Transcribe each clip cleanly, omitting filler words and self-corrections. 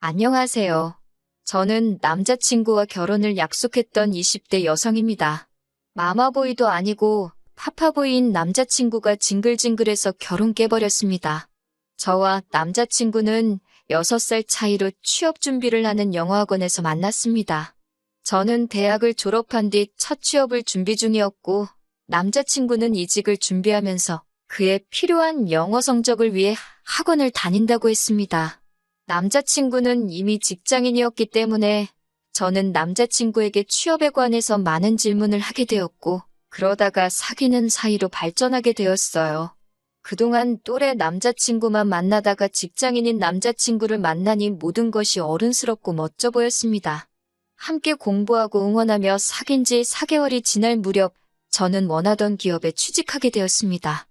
안녕하세요. 저는 남자친구와 결혼을 약속했던 20대 여성입니다. 마마보이도 아니고 파파보이인 남자친구가 징글징글해서 결혼 깨버렸습니다. 저와 남자친구는 6살 차이로 취업 준비를 하는 영어학원에서 만났습니다. 저는 대학을 졸업한 뒤 첫 취업을 준비 중이었고 남자친구는 이직을 준비하면서 그의 필요한 영어 성적을 위해 학원을 다닌다고 했습니다. 남자친구는 이미 직장인이었기 때문에 저는 남자친구에게 취업에 관해서 많은 질문을 하게 되었고, 그러다가 사귀는 사이로 발전하게 되었어요. 그동안 또래 남자친구만 만나다가 직장인인 남자친구를 만나니 모든 것이 어른스럽고 멋져 보였습니다. 함께 공부하고 응원하며 사귄 지 4개월이 지날 무렵 저는 원하던 기업에 취직하게 되었습니다.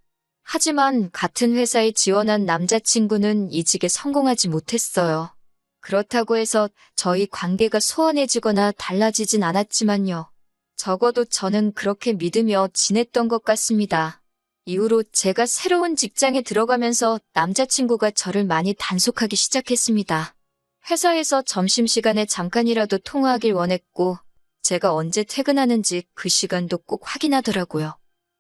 하지만 같은 회사에 지원한 남자친구는 이직에 성공하지 못했어요. 그렇다고 해서 저희 관계가 소원해지거나 달라지진 않았지만요. 적어도 저는 그렇게 믿으며 지냈던 것 같습니다. 이후로 제가 새로운 직장에 들어가면서 남자친구가 저를 많이 단속하기 시작했습니다. 회사에서 점심시간에 잠깐이라도 통화하길 원했고, 제가 언제 퇴근하는지 그 시간도 꼭 확인하더라고요.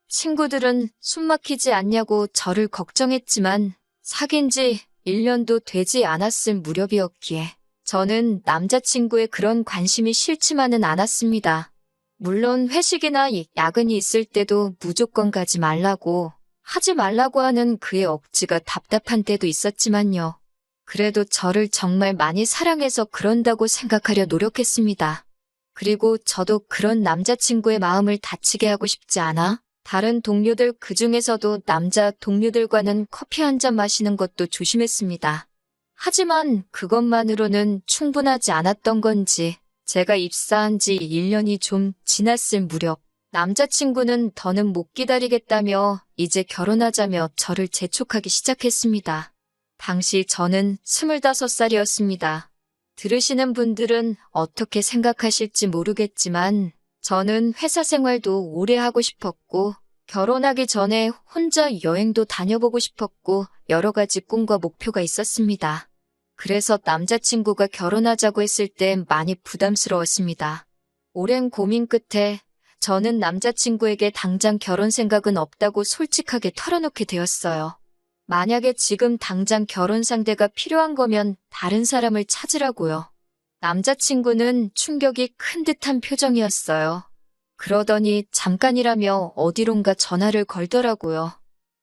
친구들은 숨 막히지 않냐고 저를 걱정했지만 사귄 지 1년도 되지 않았을 무렵이었기에 저는 남자친구의 그런 관심이 싫지만은 않았습니다. 물론 회식이나 야근이 있을 때도 무조건 가지 말라고 하지 말라고 하는 그의 억지가 답답한 때도 있었지만요. 그래도 저를 정말 많이 사랑해서 그런다고 생각하려 노력했습니다. 그리고 저도 그런 남자친구의 마음을 다치게 하고 싶지 않아 다른 동료들 그중에서도 남자 동료들과는 커피 한 잔 마시는 것도 조심했습니다. 하지만 그것만으로는 충분하지 않았던 건지 제가 입사한 지 1년이 좀 지났을 무렵 남자친구는 더는 못 기다리겠다며 이제 결혼하자며 저를 재촉하기 시작했습니다. 당시 저는 25살이었습니다. 들으시는 분들은 어떻게 생각하실지 모르겠지만 저는 회사 생활도 오래 하고 싶었고 결혼하기 전에 혼자 여행도 다녀보고 싶었고 여러 가지 꿈과 목표가 있었습니다. 그래서 남자친구가 결혼하자고 했을 때 많이 부담스러웠습니다. 오랜 고민 끝에 저는 남자친구에게 당장 결혼 생각은 없다고 솔직하게 털어놓게 되었어요. 만약에 지금 당장 결혼 상대가 필요한 거면 다른 사람을 찾으라고요. 남자친구는 충격이 큰 듯한 표정이었어요. 그러더니 잠깐이라며 어디론가 전화를 걸더라고요.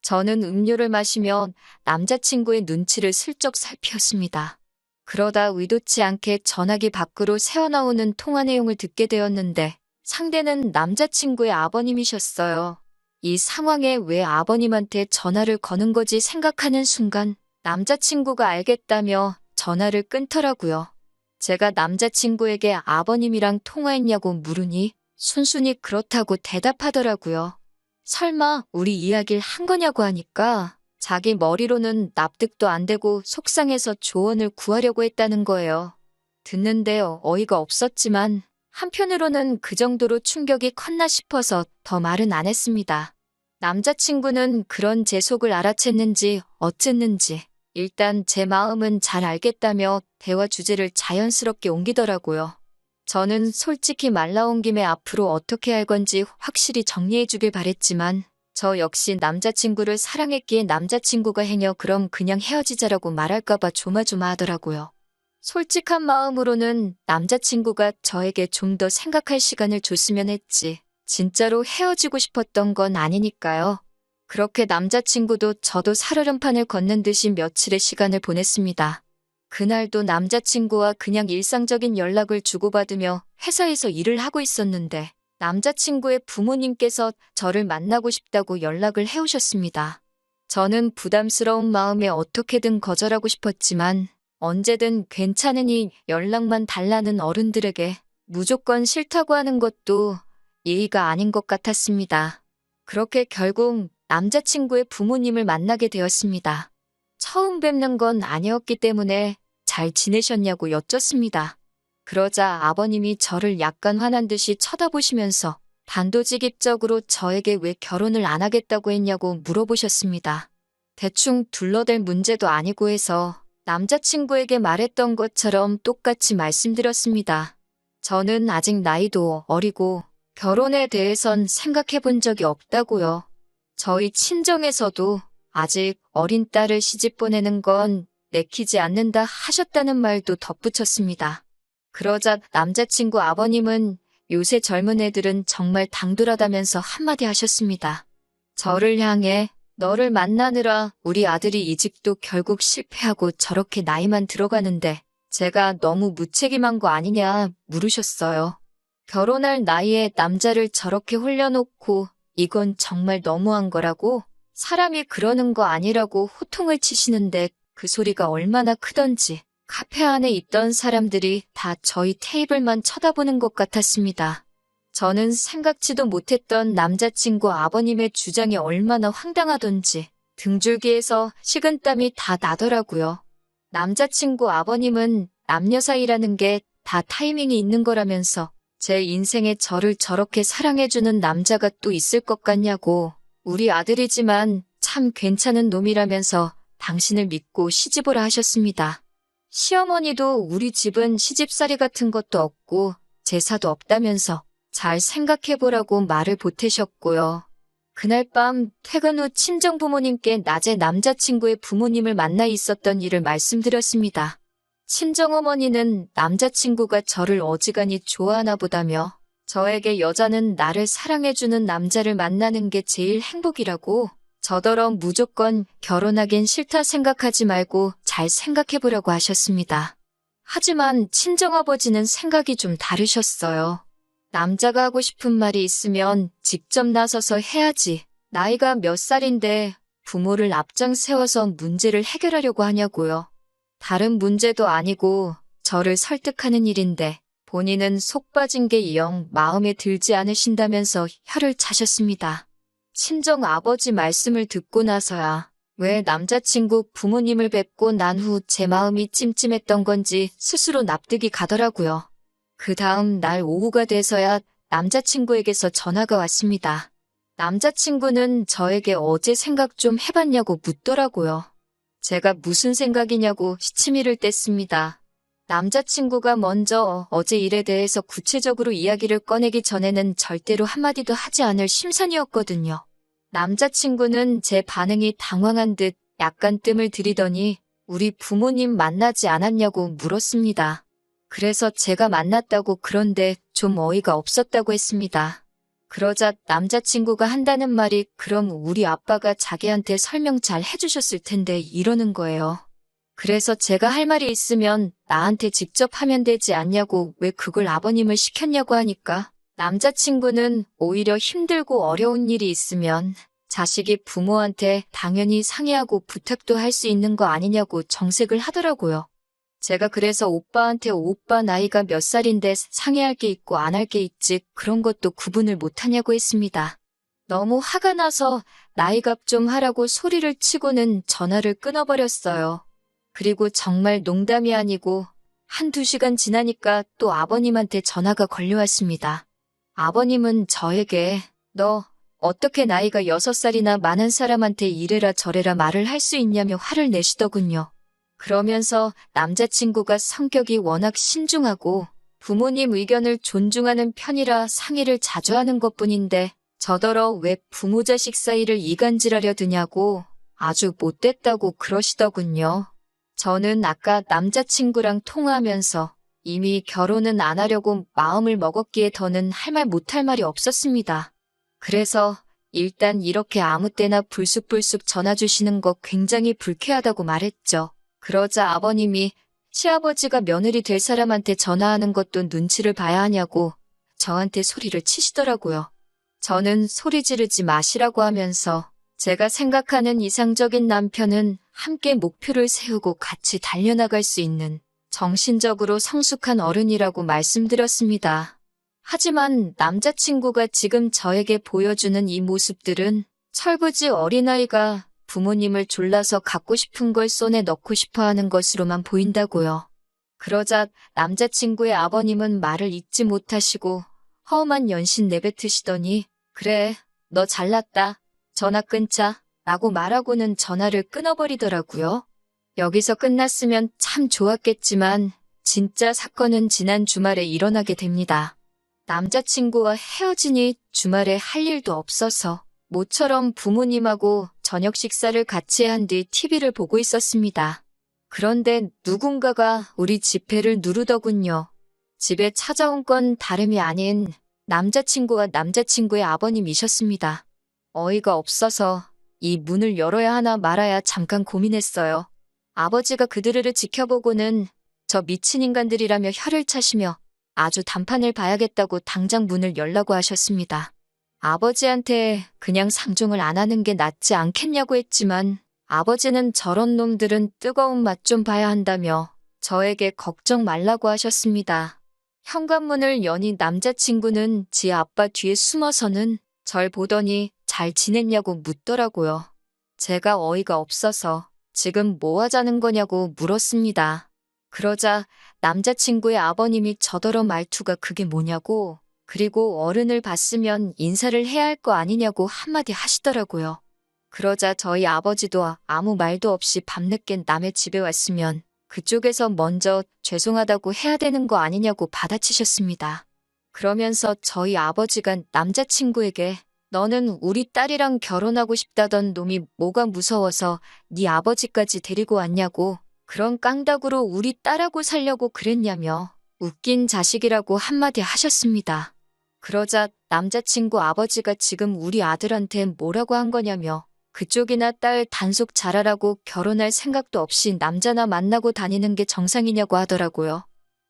저는 음료를 마시며 남자친구의 눈치를 슬쩍 살피었습니다. 그러다 의도치 않게 전화기 밖으로 새어나오는 통화 내용을 듣게 되었는데 상대는 남자친구의 아버님이셨어요. 이 상황에 왜 아버님한테 전화를 거는 거지 생각하는 순간 남자친구가 알겠다며 전화를 끊더라고요. 제가 남자친구에게 아버님이랑 통화했냐고 물으니 순순히 그렇다고 대답하더라고요. 설마 우리 이야기를 한 거냐고 하니까 자기 머리로는 납득도 안 되고 속상해서 조언을 구하려고 했다는 거예요. 듣는데 어이가 없었지만 한편으로는 그 정도로 충격이 컸나 싶어서 더 말은 안 했습니다. 남자친구는 그런 제 속을 알아챘는지 어쨌는지 일단 제 마음은 잘 알겠다며 대화 주제를 자연스럽게 옮기더라고요. 저는 솔직히 말 나온 김에 앞으로 어떻게 할 건지 확실히 정리해 주길 바랬지만 저 역시 남자친구를 사랑했기에 남자친구가 해녀 그럼 그냥 헤어지자라고 말할까봐 조마조마하더라고요. 솔직한 마음으로는 남자친구가 저에게 좀 더 생각할 시간을 줬으면 했지. 진짜로 헤어지고 싶었던 건 아니니까요. 그렇게 남자친구도 저도 살얼음판을 걷는 듯이 며칠의 시간을 보냈습니다. 그날도 남자친구와 그냥 일상적인 연락을 주고받으며 회사에서 일을 하고 있었는데 남자친구의 부모님께서 저를 만나고 싶다고 연락을 해오셨습니다. 저는 부담스러운 마음에 어떻게든 거절하고 싶었지만 언제든 괜찮으니 연락만 달라는 어른들에게 무조건 싫다고 하는 것도 예의가 아닌 것 같았습니다. 그렇게 결국 남자친구의 부모님을 만나게 되었습니다. 처음 뵙는 건 아니었기 때문에 잘 지내셨냐고 여쭙습니다. 그러자 아버님이 저를 약간 화난 듯이 쳐다보시면서 단도직입적으로 저에게 왜 결혼을 안 하겠다고 했냐고 물어보셨습니다. 대충 둘러댈 문제도 아니고 해서 남자친구에게 말했던 것처럼 똑같이 말씀드렸습니다. 저는 아직 나이도 어리고 결혼에 대해선 생각해 본 적이 없다고요. 저희 친정에서도 아직 어린 딸을 시집 보내는 건 내키지 않는다 하셨다는 말도 덧붙였습니다. 그러자 남자친구 아버님은 요새 젊은 애들은 정말 당돌하다면서 한마디 하셨습니다. 저를 향해 너를 만나느라 우리 아들이 이직도 결국 실패하고 저렇게 나이만 들어가는데 제가 너무 무책임한 거 아니냐 물으셨어요. 결혼할 나이에 남자를 저렇게 홀려놓고 이건 정말 너무한 거라고 사람이 그러는 거 아니라고 호통을 치시는데 그 소리가 얼마나 크던지 카페 안에 있던 사람들이 다 저희 테이블만 쳐다보는 것 같았습니다. 저는 생각지도 못했던 남자친구 아버님의 주장이 얼마나 황당하던지 등줄기에서 식은땀이 다 나더라고요. 남자친구 아버님은 남녀 사이라는 게 다 타이밍이 있는 거라면서 제 인생에 저를 저렇게 사랑해주는 남자가 또 있을 것 같냐고 우리 아들이지만 참 괜찮은 놈이라면서 당신을 믿고 시집오라 하셨습니다. 시어머니도 우리 집은 시집살이 같은 것도 없고 제사도 없다면서 잘 생각해보라고 말을 보태셨고요. 그날 밤 퇴근 후 친정부모님께 낮에 남자친구의 부모님을 만나 있었던 일을 말씀드렸습니다. 친정어머니는 남자친구가 저를 어지간히 좋아하나 보다며 저에게 여자는 나를 사랑해주는 남자를 만나는 게 제일 행복이라고 저더러 무조건 결혼하긴 싫다 생각하지 말고 잘 생각해보려고 하셨습니다. 하지만 친정아버지는 생각이 좀 다르셨어요. 남자가 하고 싶은 말이 있으면 직접 나서서 해야지. 나이가 몇 살인데 부모를 앞장 세워서 문제를 해결하려고 하냐고요. 다른 문제도 아니고 저를 설득하는 일인데 본인은 속 빠진 게 영 마음에 들지 않으신다면서 혀를 차셨습니다. 친정 아버지 말씀을 듣고 나서야 왜 남자친구 부모님을 뵙고 난 후 제 마음이 찜찜했던 건지 스스로 납득이 가더라고요. 그 다음 날 오후가 돼서야 남자친구에게서 전화가 왔습니다. 남자친구는 저에게 어제 생각 좀 해봤냐고 묻더라고요. 제가 무슨 생각이냐고 시치미를 뗐습니다. 남자친구가 먼저 어제 일에 대해서 구체적으로 이야기를 꺼내기 전에는 절대로 한마디도 하지 않을 심산이었거든요. 남자친구는 제 반응이 당황한 듯 약간 뜸을 들이더니 우리 부모님 만나지 않았냐고 물었습니다. 그래서 제가 만났다고 그런데 좀 어이가 없었다고 했습니다. 그러자 남자친구가 한다는 말이 그럼 우리 아빠가 자기한테 설명 잘 해주셨을 텐데 이러는 거예요. 그래서 제가 할 말이 있으면 나한테 직접 하면 되지 않냐고 왜 그걸 아버님을 시켰냐고 하니까 남자친구는 오히려 힘들고 어려운 일이 있으면 자식이 부모한테 당연히 상의하고 부탁도 할 수 있는 거 아니냐고 정색을 하더라고요. 제가 그래서 오빠한테 오빠 나이가 몇 살인데 상의할 게 있고 안 할 게 있지 그런 것도 구분을 못하냐고 했습니다. 너무 화가 나서 나이값 좀 하라고 소리를 치고는 전화를 끊어버렸어요. 그리고 정말 농담이 아니고 한두 시간 지나니까 또 아버님한테 전화가 걸려왔습니다. 아버님은 저에게 너 어떻게 나이가 6살이나 많은 사람한테 이래라 저래라 말을 할 수 있냐며 화를 내시더군요. 그러면서 남자친구가 성격이 워낙 신중하고 부모님 의견을 존중하는 편이라 상의를 자주 하는 것뿐인데 저더러 왜 부모 자식 사이를 이간질하려 드냐고 아주 못됐다고 그러시더군요. 저는 아까 남자친구랑 통화하면서 이미 결혼은 안 하려고 마음을 먹었기에 더는 할 말 못할 말이 없었습니다. 그래서 일단 이렇게 아무 때나 불쑥불쑥 전화 주시는 거 굉장히 불쾌하다고 말했죠. 그러자 아버님이 시아버지가 며느리 될 사람한테 전화하는 것도 눈치를 봐야 하냐고 저한테 소리를 치시더라고요. 저는 소리 지르지 마시라고 하면서 제가 생각하는 이상적인 남편은 함께 목표를 세우고 같이 달려나갈 수 있는 정신적으로 성숙한 어른이라고 말씀드렸습니다. 하지만 남자친구가 지금 저에게 보여주는 이 모습들은 철부지 어린아이가 부모님을 졸라서 갖고 싶은 걸 손에 넣고 싶어 하는 것으로만 보인다고요. 그러자 남자친구의 아버님은 말을 잇지 못하시고 허음한 연신 내뱉으시더니 그래, 너 잘났다. 전화 끊자. 라고 말하고는 전화를 끊어버리더라고요. 여기서 끝났으면 참 좋았겠지만 진짜 사건은 지난 주말에 일어나게 됩니다. 남자친구와 헤어지니 주말에 할 일도 없어서 모처럼 부모님하고 저녁 식사를 같이 한 뒤 TV를 보고 있었습니다. 그런데 누군가가 우리 집회를 누르더군요. 집에 찾아온 건 다름이 아닌 남자친구와 남자친구의 아버님이셨습니다. 어이가 없어서 이 문을 열어야 하나 말아야 잠깐 고민했어요. 아버지가 그들을 지켜보고는 저 미친 인간들이라며 혀를 차시며 아주 단판을 봐야겠다고 당장 문을 열라고 하셨습니다. 아버지한테 그냥 상종을 안 하는 게 낫지 않겠냐고 했지만 아버지는 저런 놈들은 뜨거운 맛 좀 봐야 한다며 저에게 걱정 말라고 하셨습니다. 현관문을 여니 남자친구는 지 아빠 뒤에 숨어서는 절 보더니 잘 지냈냐고 묻더라고요. 제가 어이가 없어서 지금 뭐 하자는 거냐고 물었습니다. 그러자 남자친구의 아버님이 저더러 말투가 그게 뭐냐고, 그리고 어른을 봤으면 인사를 해야 할 거 아니냐고 한마디 하시더라고요. 그러자 저희 아버지도 아무 말도 없이 밤늦게 남의 집에 왔으면 그쪽에서 먼저 죄송하다고 해야 되는 거 아니냐고 받아치셨습니다. 그러면서 저희 아버지가 남자친구에게 너는 우리 딸이랑 결혼하고 싶다던 놈이 뭐가 무서워서 네 아버지까지 데리고 왔냐고, 그런 깡닭으로 우리 딸하고 살려고 그랬냐며 웃긴 자식이라고 한마디 하셨습니다. 그러자 남자친구 아버지가 지금 우리 아들한테 뭐라고 한 거냐며 그쪽이나 딸 단속 잘하라고 결혼할 생각도 없이 남자나 만나고 다니는 게 정상이냐고 하더라고요.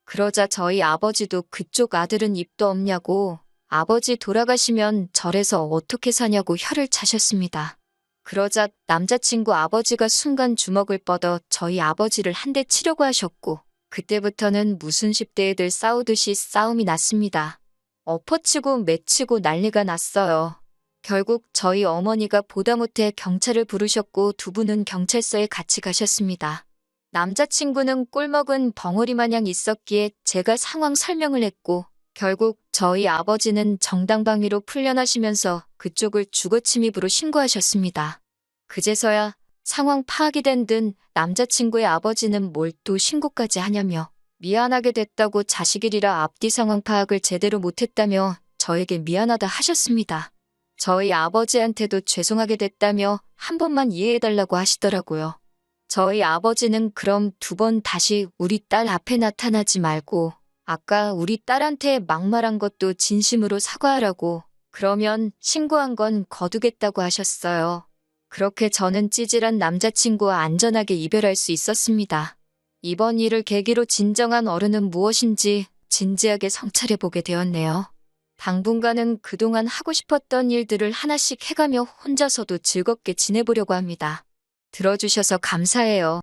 그러자 저희 아버지도 그쪽 아들은 입도 없냐고, 아버지 돌아가시면 절에서 어떻게 사냐고 혀를 차셨습니다. 그러자 남자친구 아버지가 순간 주먹을 뻗어 저희 아버지를 한 대 치려고 하셨고, 그때부터는 무슨 10대 애들 싸우듯이 싸움이 났습니다. 엎어치고 매치고 난리가 났어요. 결국 저희 어머니가 보다 못해 경찰을 부르셨고 두 분은 경찰서에 같이 가셨습니다. 남자친구는 꼴먹은 벙어리 마냥 있었기에 제가 상황 설명을 했고, 결국 저희 아버지는 정당방위로 풀려나시면서 그쪽을 주거침입으로 신고하셨습니다. 그제서야 상황 파악이 된 듯 남자친구의 아버지는 뭘 또 신고까지 하냐며 미안하게 됐다고 자식이라 앞뒤 상황 파악을 제대로 못했다며 저에게 미안하다 하셨습니다. 저희 아버지한테도 죄송하게 됐다며 한 번만 이해해달라고 하시더라고요. 저희 아버지는 그럼 두 번 다시 우리 딸 앞에 나타나지 말고 아까 우리 딸한테 막말한 것도 진심으로 사과하라고, 그러면 신고한 건 거두겠다고 하셨어요. 그렇게 저는 찌질한 남자친구와 안전하게 이별할 수 있었습니다. 이번 일을 계기로 진정한 어른은 무엇인지 진지하게 성찰해보게 되었네요. 당분간은 그동안 하고 싶었던 일들을 하나씩 해가며 혼자서도 즐겁게 지내보려고 합니다. 들어주셔서 감사해요.